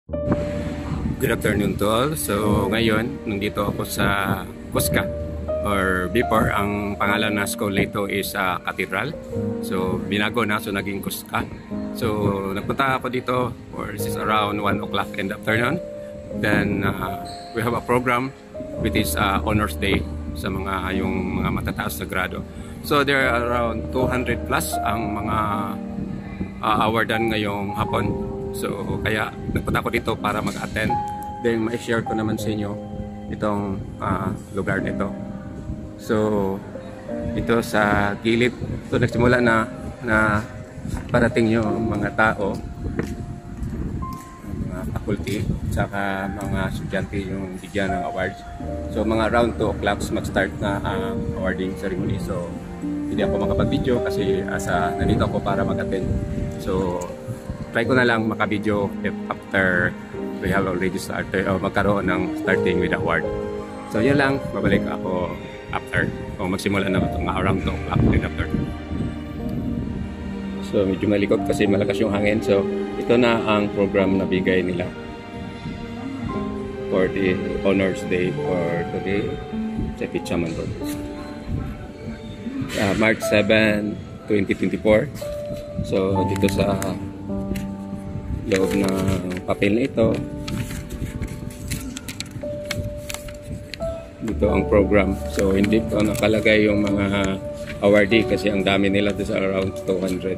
Good afternoon to all. So ngayon, nandito ako sa Cusca or before, ang pangalan na school nito is Cathedral. So binago na, so naging Cusca. So nagpunta ako dito or this is around 1 o'clock in the afternoon. Then we have a program which is Honors Day sa yung mga matataas na grado. So there are around 200 plus ang mga awardan ngayong hapon. So kaya nagpunta ko dito para mag-attend. Then ma-share ko naman sa inyo itong lugar nito. So ito sa gilid. So nagsimula na parating yung mga tao, mga faculty, saka mga estudyante yung bigyan ng awards. So mga around 2 o'clock mag-start na ang awarding ceremony. So hindi ako makapag-video kasi nandito ako para mag-attend. So try ko na lang maka-video if after we have already started o magkaroon ng starting with the award. So yun lang, babalik ako after o magsimula na ito around 2 o'clock din after. So medyo malikot kasi malakas yung hangin. So ito na ang program na bigay nila for the Honors Day for today sa Pichaman Road. March 7, 2024. So dito sa loob ng papel na ito, dito ang program. So hindi pa nakalagay yung mga awardee kasi ang dami nila, sa around 200.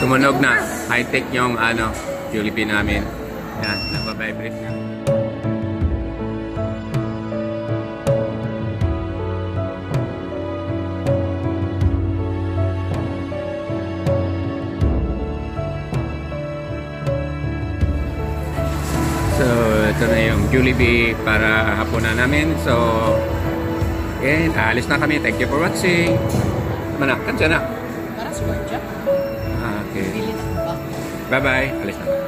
Tumunog na. High-tech yung Jollibee namin. Yan, nababibrate na. So, ito na yung Jollibee para hapunan namin. So, yan, aalis na kami. Thank you for watching. Mana, kan sana. Para sa workshop. Okay. Dili na ba? Bye-bye. Alis na.